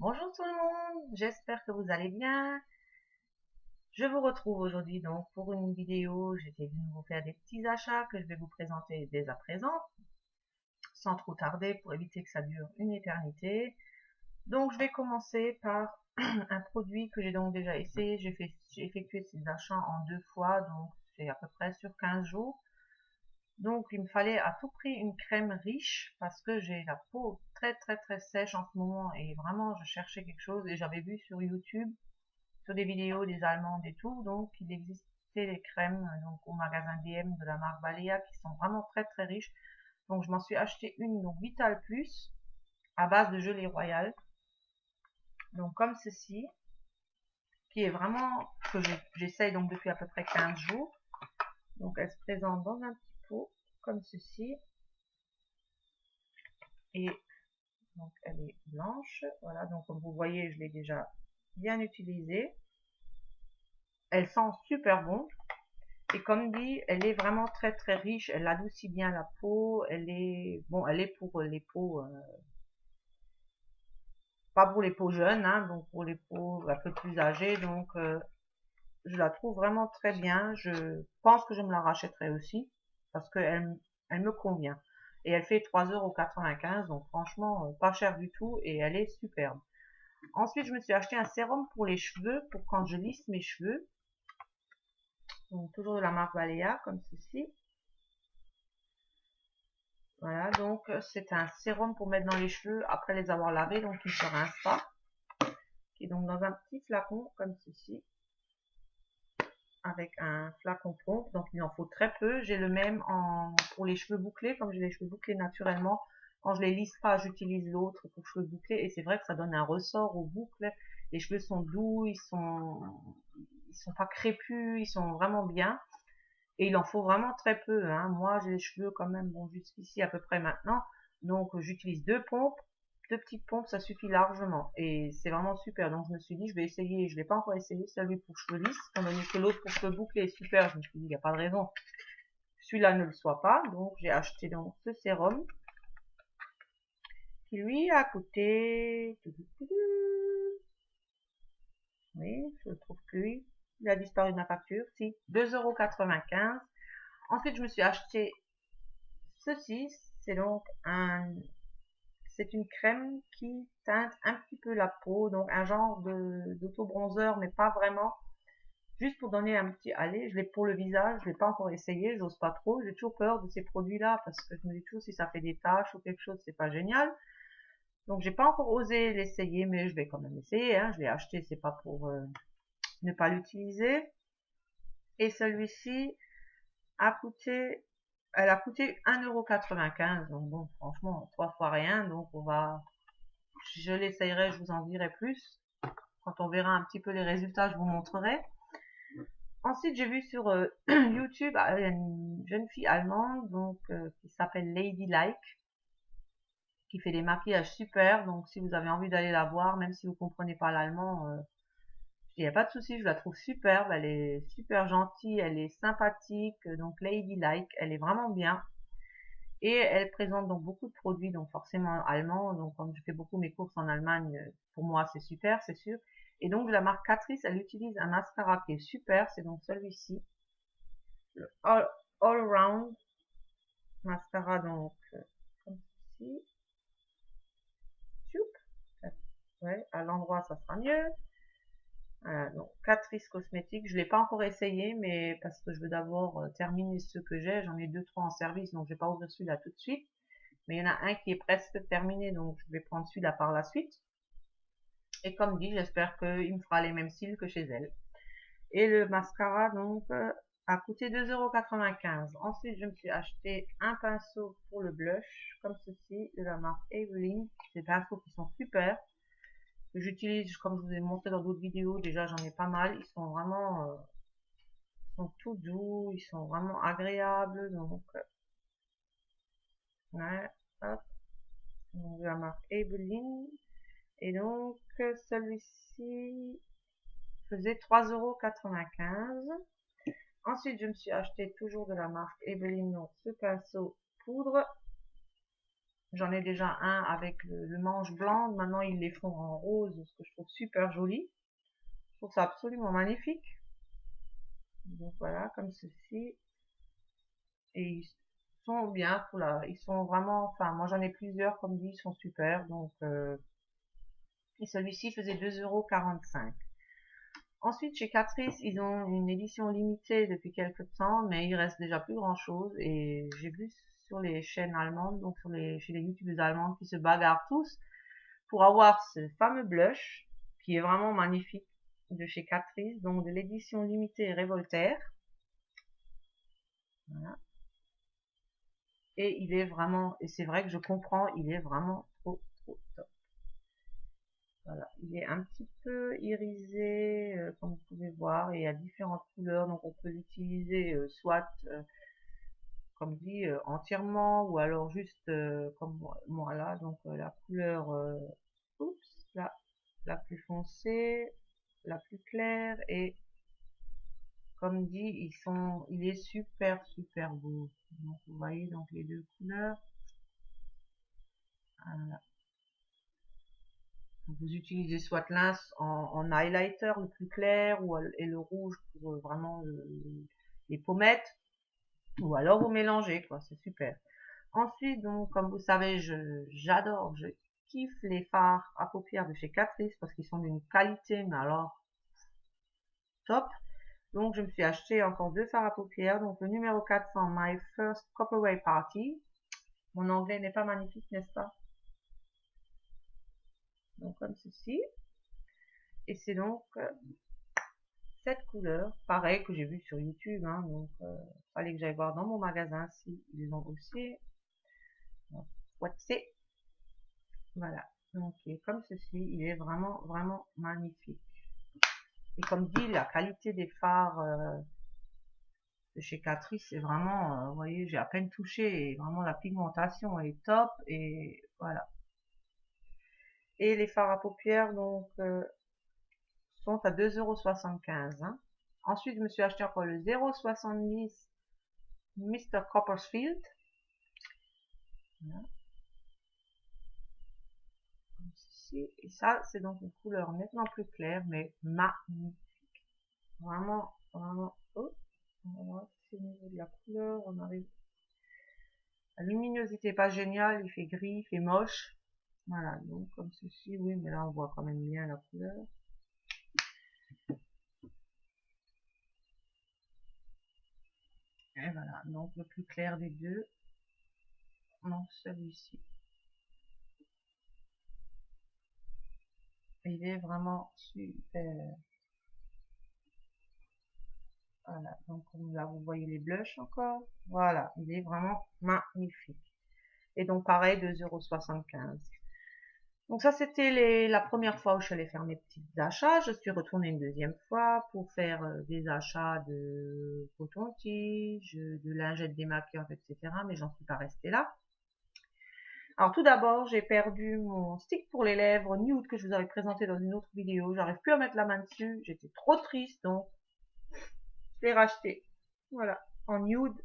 Bonjour tout le monde, j'espère que vous allez bien. Je vous retrouve aujourd'hui donc pour une vidéo. J'étais venue vous faire des petits achats que je vais vous présenter dès à présent, sans trop tarder pour éviter que ça dure une éternité. Donc je vais commencer par un produit que j'ai donc déjà essayé. J'ai effectué ces achats en 2 fois, donc c'est à peu près sur 15 jours. Donc il me fallait à tout prix une crème riche parce que j'ai la peau très sèche en ce moment et vraiment je cherchais quelque chose et j'avais vu sur YouTube, sur des vidéos des Allemandes et tout, donc il existait des crèmes donc au magasin DM de la marque Balea qui sont vraiment très riches. Donc je m'en suis acheté une, donc Vital Plus, à base de gelée royale, donc comme ceci, qui est vraiment, que j'essaye donc depuis à peu près 15 jours. Donc elle se présente dans un petit pot, comme ceci, et donc elle est blanche, voilà, donc comme vous voyez je l'ai déjà bien utilisée. Elle sent super bon. Et comme dit, elle est vraiment très riche, elle adoucit bien la peau, elle est, bon, elle est pour les peaux, pas pour les peaux jeunes, hein, donc pour les peaux un peu plus âgées, donc je la trouve vraiment très bien, je pense que je me la rachèterai aussi, parce elle me convient. Et elle fait 3,95 €, donc franchement, pas cher du tout, et elle est superbe. Ensuite, je me suis acheté un sérum pour les cheveux, pour quand je lisse mes cheveux, donc toujours de la marque Balea, comme ceci. Voilà, donc c'est un sérum pour mettre dans les cheveux après les avoir lavés, donc il se rince pas. Qui est donc dans un petit flacon comme ceci, avec un flacon pompe, donc il en faut très peu. J'ai le même pour les cheveux bouclés, comme j'ai les cheveux bouclés naturellement. Quand je les lisse pas, j'utilise l'autre pour cheveux bouclés et c'est vrai que ça donne un ressort aux boucles. Les cheveux sont doux, ils sont pas crépus, ils sont vraiment bien. Et il en faut vraiment très peu, hein. Moi, j'ai les cheveux quand même, bon, jusqu'ici à peu près maintenant. Donc, j'utilise 2 pompes, 2 petites pompes, ça suffit largement. Et c'est vraiment super. Donc, je me suis dit, je vais essayer. Je l'ai pas encore essayé, celui pour cheveux lisses. Étant donné que l'autre pour cheveux bouclés est super, je me suis dit, il n'y a pas de raison que celui-là ne le soit pas. Donc, j'ai acheté donc ce sérum qui lui a coûté, oui, je le trouve plus. Il a disparu de ma facture. Si, 2,95 €. Ensuite, je me suis acheté ceci, c'est donc c'est une crème qui teinte un petit peu la peau, donc un genre d'auto-bronzeur, mais pas vraiment. Juste pour donner un petit aller, je l'ai pour le visage, je l'ai pas encore essayé, j'ose pas trop, j'ai toujours peur de ces produits-là parce que je me dis toujours si ça fait des taches ou quelque chose, c'est pas génial. Donc j'ai pas encore osé l'essayer, mais je vais quand même essayer, hein. Je l'ai acheté, c'est pas pour ne pas l'utiliser. Et celui-ci a coûté elle a coûté 1,95 €, donc bon, franchement, 3 fois rien, donc je l'essayerai, je vous en dirai plus. Quand on verra un petit peu les résultats, je vous montrerai. Ensuite, j'ai vu sur YouTube une jeune fille allemande, donc qui s'appelle Ladylike, qui fait des maquillages super, donc si vous avez envie d'aller la voir, même si vous comprenez pas l'allemand, il n'y a pas de souci, je la trouve superbe, elle est super gentille, elle est sympathique, donc Ladylike, elle est vraiment bien. Et elle présente donc beaucoup de produits, donc forcément allemands. Donc quand je fais beaucoup mes courses en Allemagne, pour moi c'est super, c'est sûr. Et donc la marque Catrice, elle utilise un mascara qui est super, c'est donc celui-ci, le All Around Mascara, donc comme ceci. Ouais, à l'endroit ça sera mieux. Voilà, donc Catrice Cosmétiques, je l'ai pas encore essayé, mais parce que je veux d'abord terminer ce que j'ai. J'en ai 2-3 en service, donc je vais pas ouvrir celui-là tout de suite. Mais il y en a un qui est presque terminé, donc je vais prendre celui-là par la suite. Et comme dit, j'espère qu'il me fera les mêmes cils que chez elle. Et le mascara, donc, a coûté 2,95 €. Ensuite, je me suis acheté un pinceau pour le blush, comme ceci, de la marque Evelyn. Des pinceaux qui sont super, que j'utilise, comme je vous ai montré dans d'autres vidéos. Déjà, j'en ai pas mal. Ils sont vraiment, ils sont tout doux, ils sont vraiment agréables. Donc, ouais, hop, donc, de la marque Evelyn. Et donc, celui-ci faisait 3,95 €. Ensuite, je me suis acheté toujours de la marque Evelyn, donc ce pinceau poudre. J'en ai déjà un avec le manche blanc. Maintenant, ils les font en rose, ce que je trouve super joli. Je trouve ça absolument magnifique. Donc voilà, comme ceci. Et ils sont bien pour ils sont vraiment, enfin, moi j'en ai plusieurs, comme dit, ils sont super. Donc, et celui-ci faisait 2,45 €. Ensuite, chez Catrice, ils ont une édition limitée depuis quelques temps, mais il reste déjà plus grand chose. Et j'ai vu sur les chaînes allemandes, donc chez les youtubeuses allemandes, qui se bagarrent tous pour avoir ce fameux blush, qui est vraiment magnifique, de chez Catrice, donc de l'édition limitée Révoltaire. Voilà. Et il est vraiment, et c'est vrai que je comprends, il est vraiment trop top. Voilà, il est un petit peu irisé, comme vous pouvez voir, et il y a différentes couleurs, donc on peut l'utiliser soit, comme dit, entièrement, ou alors juste comme moi là, donc la couleur, oups, là, la plus foncée, la plus claire, et comme dit, il est super beau. Donc vous voyez donc les deux couleurs. Voilà. Vous utilisez soit l'un en highlighter le plus clair et le rouge pour vraiment les pommettes, ou alors vous mélangez, quoi, c'est super. Ensuite, donc, comme vous savez, j'adore, je kiffe les fards à paupières de chez Catrice parce qu'ils sont d'une qualité, mais alors top. Donc, je me suis acheté encore deux fards à paupières. Donc, le numéro 400, My First Copperway Party. Mon anglais n'est pas magnifique, n'est-ce pas? Donc, comme ceci. Et c'est donc cette couleur, pareil que j'ai vu sur YouTube, hein, donc fallait que j'aille voir dans mon magasin si ils ont aussi. What c'est? Voilà. Donc, comme ceci, il est vraiment magnifique. Et comme dit, la qualité des fards de chez Catrice, c'est vraiment, vous voyez, j'ai à peine touché, et vraiment la pigmentation est top, et voilà. Et les fards à paupières, donc, sont à 2,75 €. Hein. Ensuite, je me suis acheté encore le 0,70 Mr. Copperfield. Voilà. Comme ceci. Et ça, c'est donc une couleur nettement plus claire, mais magnifique. Vraiment. Oh, on va voir si au niveau de la couleur, on arrive. La luminosité n'est pas géniale, il fait gris, il fait moche. Voilà, donc comme ceci, oui, mais là on voit quand même bien la couleur. Et voilà, donc le plus clair des deux, non, celui-ci. Il est vraiment super. Voilà, donc là vous voyez les blushs encore. Voilà, il est vraiment magnifique. Et donc pareil, 2,75 €. Donc ça, c'était la première fois où je suis allée faire mes petits achats. Je suis retournée une deuxième fois pour faire des achats de coton-tige, de lingettes démaquillantes, etc. Mais j'en suis pas restée là. Alors tout d'abord, j'ai perdu mon stick pour les lèvres nude que je vous avais présenté dans une autre vidéo. J'arrive plus à mettre la main dessus. J'étais trop triste, donc je l'ai racheté. Voilà, en nude.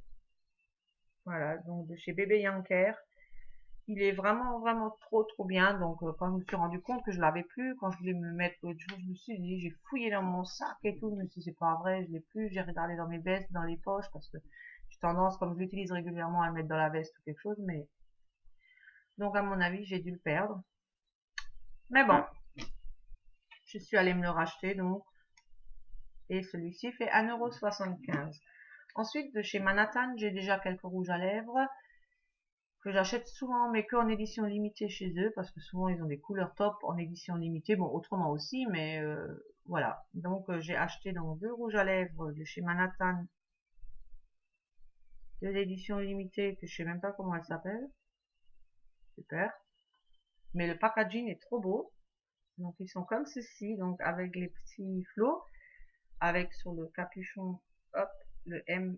Voilà, donc de chez Bébé Yanker. Il est vraiment trop bien. Donc quand je me suis rendu compte que je l'avais plus, quand je voulais me mettre l'autre jour, je me suis dit, j'ai fouillé dans mon sac et tout, je me suis dit c'est pas vrai, je l'ai plus. J'ai regardé dans mes vestes, dans les poches, parce que j'ai tendance, comme je l'utilise régulièrement, à le mettre dans la veste ou quelque chose, mais donc à mon avis j'ai dû le perdre. Mais bon, je suis allée me le racheter donc, et celui-ci fait 1,75 €. Ensuite, de chez Manhattan, j'ai déjà quelques rouges à lèvres que j'achète souvent, mais qu'en édition limitée chez eux, parce que souvent ils ont des couleurs top en édition limitée, bon autrement aussi, mais voilà. Donc j'ai acheté donc deux rouges à lèvres de chez Manhattan, de l'édition limitée, que je sais même pas comment elle s'appelle, super, mais le packaging est trop beau, donc ils sont comme ceci, donc avec les petits flots, avec sur le capuchon, hop, le M.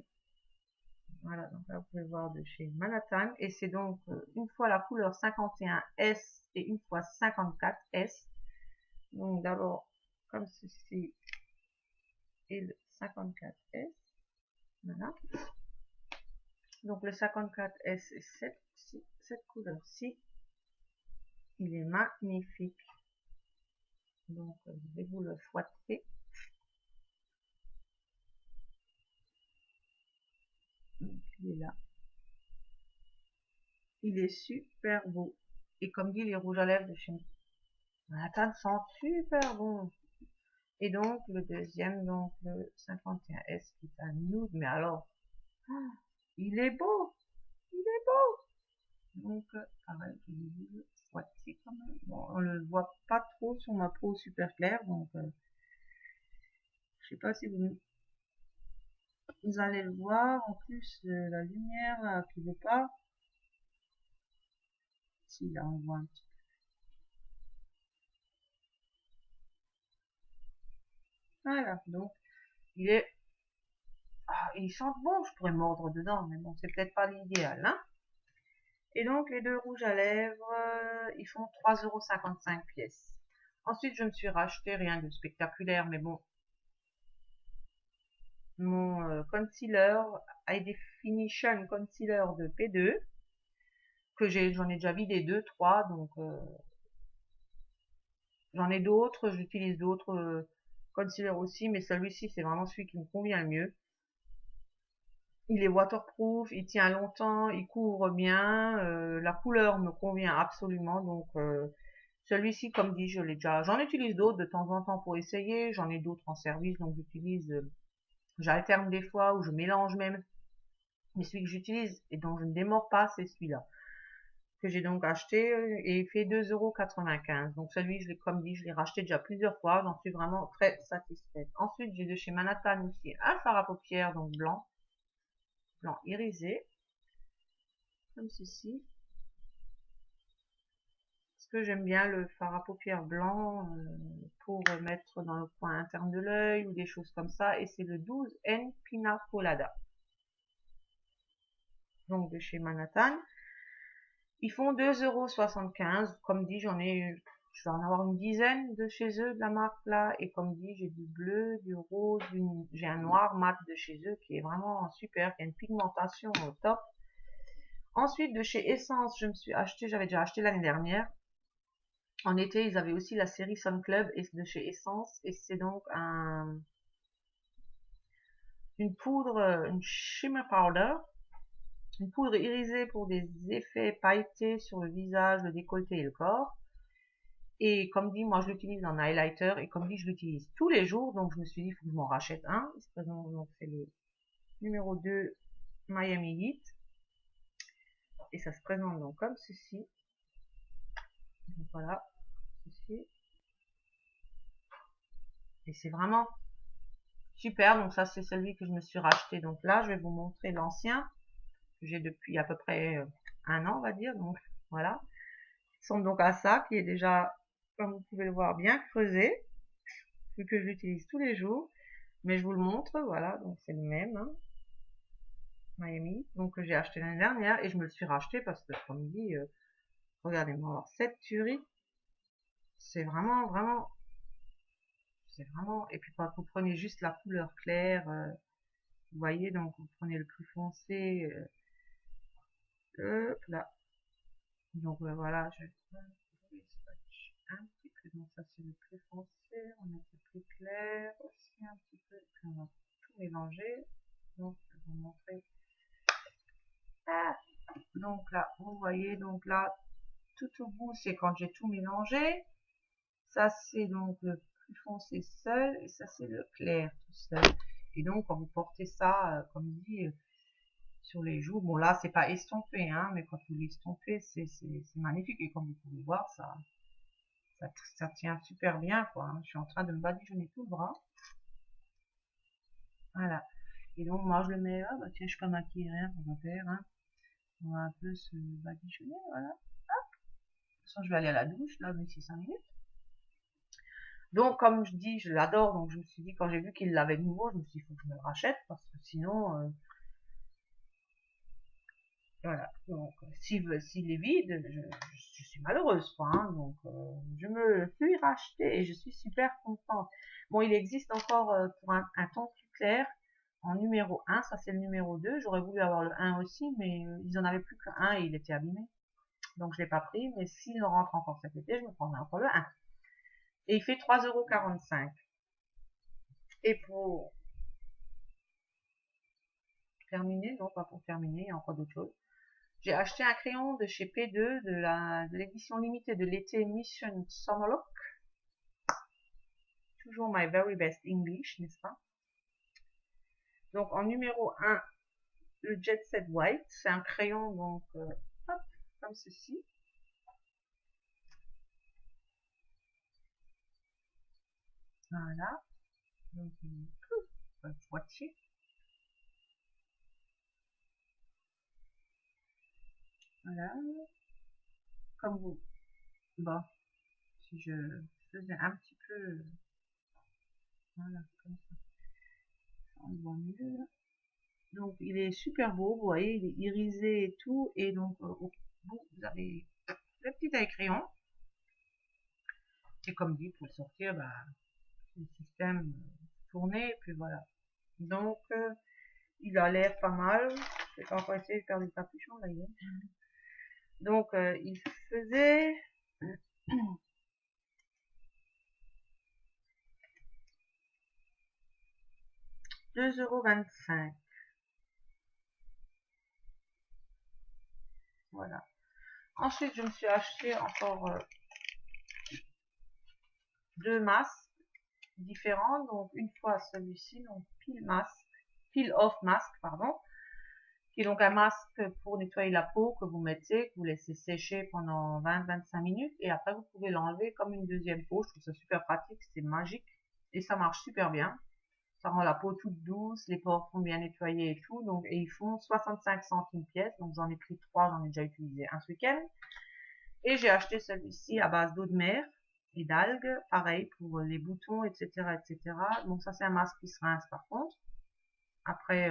Voilà, donc là vous pouvez voir de chez Manhattan, et c'est donc une fois la couleur 51S et une fois 54S. Donc d'abord comme ceci et le 54S. Voilà. Donc le 54S c'est cette couleur-ci. il est magnifique. Donc, je vais vous le fouetter. Donc, il est là. Il est super beau. Et comme dit, les rouges à lèvres de chez Manhattan sentent super bon. Et donc, le deuxième, donc le 51S qui est un nude. Mais alors, il est beau. Il est beau. Donc, pareil, je vais vous le fouetter quand même. Bon, on le voit pas trop sur ma peau super claire. Donc, je sais pas si vous allez le voir. En plus, la lumière qui veut pas. Si, là, on voit un petit peu. Voilà, donc, il est... Ah, il sent bon, je pourrais mordre dedans, mais bon, c'est peut-être pas l'idéal, hein. Et donc, les deux rouges à lèvres, ils font 3,55 € pièce. Ensuite, je me suis racheté rien de spectaculaire, mais bon, mon concealer, High Definition Concealer de P2, que j'en ai déjà vidé 2-3, donc j'en ai d'autres, j'utilise d'autres concealers aussi, mais celui-ci, c'est vraiment celui qui me convient le mieux. Il est waterproof, il tient longtemps, il couvre bien, la couleur me convient absolument, donc celui-ci, comme dit, je l'ai déjà, j'en utilise d'autres de temps en temps pour essayer, j'en ai d'autres en service, donc j'alterne des fois, ou je mélange même, mais celui que j'utilise et dont je ne démords pas, c'est celui-là, que j'ai donc acheté, et il fait 2,95 €, donc celui, comme dit, je l'ai racheté déjà plusieurs fois, j'en suis vraiment très satisfaite. Ensuite, j'ai de chez Manhattan aussi un fard à paupières, donc blanc irisé, comme ceci. Parce que j'aime bien le fard à paupières blanc pour mettre dans le coin interne de l'œil ou des choses comme ça. Et c'est le 12N Pina Colada. Donc de chez Manhattan. Ils font 2,75 €. Comme dit, je vais en avoir une dizaine de chez eux, de la marque là. Et comme dit, j'ai du bleu, du rose, j'ai un noir mat de chez eux qui est vraiment super, qui a une pigmentation au top. Ensuite, de chez Essence, j'avais déjà acheté l'année dernière. En été, ils avaient aussi la série Sun Club de chez Essence, et c'est donc une poudre, une shimmer powder, une poudre irisée pour des effets pailletés sur le visage, le décolleté et le corps. Et comme dit, moi je l'utilise en highlighter, et comme dit, je l'utilise tous les jours, donc je me suis dit, il faut que je m'en rachète un. Donc c'est le numéro 2 Miami Heat, et ça se présente donc comme ceci. Donc voilà, ceci. Et c'est vraiment super, donc ça c'est celui que je me suis racheté. Donc là, je vais vous montrer l'ancien que j'ai depuis à peu près un an, on va dire. Donc voilà, il ressemble donc à ça, qui est déjà, comme vous pouvez le voir, bien creusé, vu que je l'utilise tous les jours. Mais je vous le montre, voilà, donc c'est le même, hein, Miami, donc que j'ai acheté l'année dernière, et je me le suis racheté parce que, comme dit, regardez-moi, cette tuerie, c'est vraiment, vraiment, et puis quand vous prenez juste la couleur claire, vous voyez, donc vous prenez le plus foncé, là, donc voilà, je vais un petit peu, donc ça c'est le plus foncé, on a le plus clair aussi un petit peu, puis on va tout mélanger, donc je vais vous montrer. Ah, donc là, vous voyez, donc là, tout au bout, c'est quand j'ai tout mélangé, ça c'est donc le plus foncé seul, et ça c'est le clair tout seul. Et donc quand vous portez ça, comme dit, sur les joues, bon là c'est pas estompé, hein, mais quand vous l'estompez, c'est magnifique, et comme vous pouvez voir, ça tient super bien, quoi, hein. Je suis en train de me badigeonner tout le bras, voilà. Et donc moi je le mets là, bah tiens, je suis pas maquillée, rien, on va faire, hein. On va un peu se badigeonner, voilà. Hop. De toute façon, je vais aller à la douche là d'ici 5 minutes. Donc comme je dis, je l'adore, donc je me suis dit, quand j'ai vu qu'il l'avait de nouveau, je me suis dit, il faut que je me le rachète, parce que sinon voilà, donc s'il est vide, je suis malheureuse, quoi, hein, donc je me suis racheté et je suis super contente. Bon, il existe encore pour un ton plus clair en numéro 1, ça c'est le numéro 2, j'aurais voulu avoir le 1 aussi, mais ils en avaient plus qu'un et il était abîmé. Donc, je l'ai pas pris, mais s'il rentre encore cet été, je me prendrai encore le 1. Et il fait 3,45 €. Et pour terminer, non pas pour terminer, il y a encore d'autres choses. J'ai acheté un crayon de chez P2 de l'édition limitée de l'été Mission Summerlock. Toujours my very best English, n'est-ce pas? Donc en numéro 1, le Jet Set White. C'est un crayon donc hop, comme ceci. Voilà. Donc, voici. Voilà. Comme vous. Bon, si je faisais un petit peu, voilà, comme ça, on le voit mieux. Donc il est super beau, vous voyez, il est irisé et tout, et donc au bout vous avez le petit taille crayon. Et comme dit, pour le sortir, bah, le système tourné, et puis voilà. Donc il a l'air pas mal. Je vais pas encore essayer de faire du capuchon d'ailleurs. Donc il faisait 2,25 €. Voilà. Ensuite, je me suis acheté encore deux masques différents. Donc, une fois celui-ci, donc peel off masque, pardon, qui est donc un masque pour nettoyer la peau que vous mettez, que vous laissez sécher pendant 20-25 minutes, et après vous pouvez l'enlever comme une deuxième peau. Je trouve ça super pratique, c'est magique, et ça marche super bien. Ça rend la peau toute douce, les pores sont bien nettoyés et tout. Donc, et ils font 65 centimes pièce. Donc j'en ai pris 3, j'en ai déjà utilisé un ce week-end. Et j'ai acheté celui-ci à base d'eau de mer et d'algues. Pareil pour les boutons, etc. etc. Donc ça c'est un masque qui se rince par contre. Après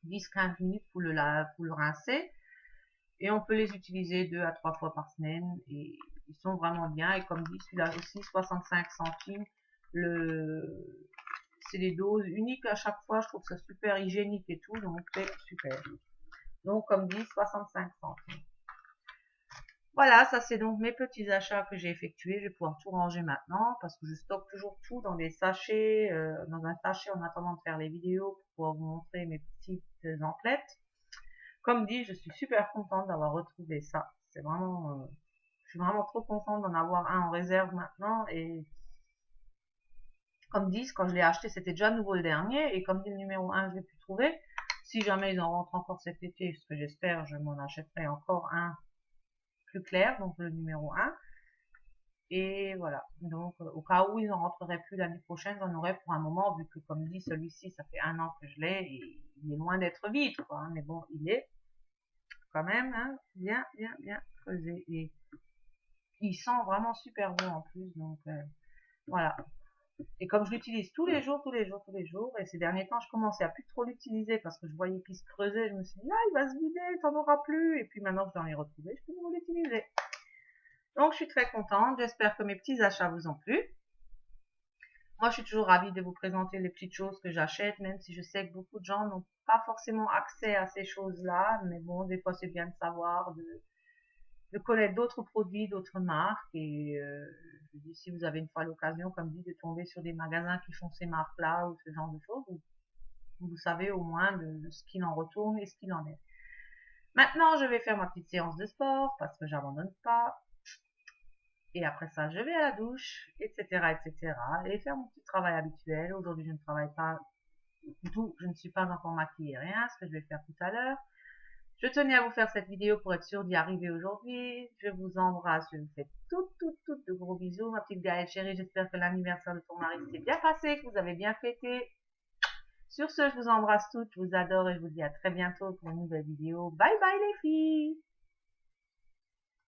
10-15 minutes pour le rincer. Et on peut les utiliser 2 à 3 fois par semaine. Et ils sont vraiment bien. Et comme dit, celui-là aussi 65 centimes. C'est des doses uniques à chaque fois, je trouve ça super hygiénique et tout, donc c'est super. Donc comme dit, 65 centimes. Voilà, ça c'est donc mes petits achats que j'ai effectués. Je vais pouvoir tout ranger maintenant parce que je stocke toujours tout dans des sachets, dans un sachet en attendant de faire les vidéos pour pouvoir vous montrer mes petites emplettes. Comme dit, je suis super contente d'avoir retrouvé ça. C'est vraiment, je suis vraiment trop contente d'en avoir un en réserve maintenant. Et comme dit, quand je l'ai acheté, c'était déjà nouveau le dernier. Et comme dit, le numéro 1, je l'ai pu trouver. Si jamais ils en rentrent encore cet été, ce que j'espère, je m'en achèterai encore un plus clair, donc le numéro 1. Et voilà. Donc, au cas où ils en rentreraient plus l'année prochaine, j'en aurai pour un moment, vu que, comme dit, celui-ci, ça fait 1 an que je l'ai, et il est loin d'être vide, quoi. Hein, mais bon, il est quand même bien creusé. Et il sent vraiment super bon en plus. Donc, voilà. Et comme je l'utilise tous les jours, et ces derniers temps, je commençais à plus trop l'utiliser parce que je voyais qu'il se creusait, je me suis dit, ah, il va se vider, t'en auras plus. Et puis maintenant que j'en ai retrouvé, je peux nouveau l'utiliser. Donc, je suis très contente. J'espère que mes petits achats vous ont plu. Moi, je suis toujours ravie de vous présenter les petites choses que j'achète, même si je sais que beaucoup de gens n'ont pas forcément accès à ces choses-là. Mais bon, des fois, c'est bien de savoir, de connaître d'autres produits, d'autres marques. Et je dis, si vous avez une fois l'occasion, comme dit, de tomber sur des magasins qui font ces marques-là ou ce genre de choses, vous savez au moins de ce qu'il en retourne et ce qu'il en est. Maintenant, je vais faire ma petite séance de sport parce que j'abandonne pas. Et après ça, je vais à la douche, etc., etc. Et faire mon petit travail habituel. Aujourd'hui, je ne travaille pas, d'où je ne suis pas encore maquillée, rien, ce que je vais faire tout à l'heure. Je tenais à vous faire cette vidéo pour être sûre d'y arriver aujourd'hui. Je vous embrasse, je vous fais toutes de gros bisous. Ma petite Gaëlle chérie, j'espère que l'anniversaire de ton mari s'est bien passé, que vous avez bien fêté. Sur ce, je vous embrasse toutes, je vous adore et je vous dis à très bientôt pour une nouvelle vidéo. Bye bye les filles!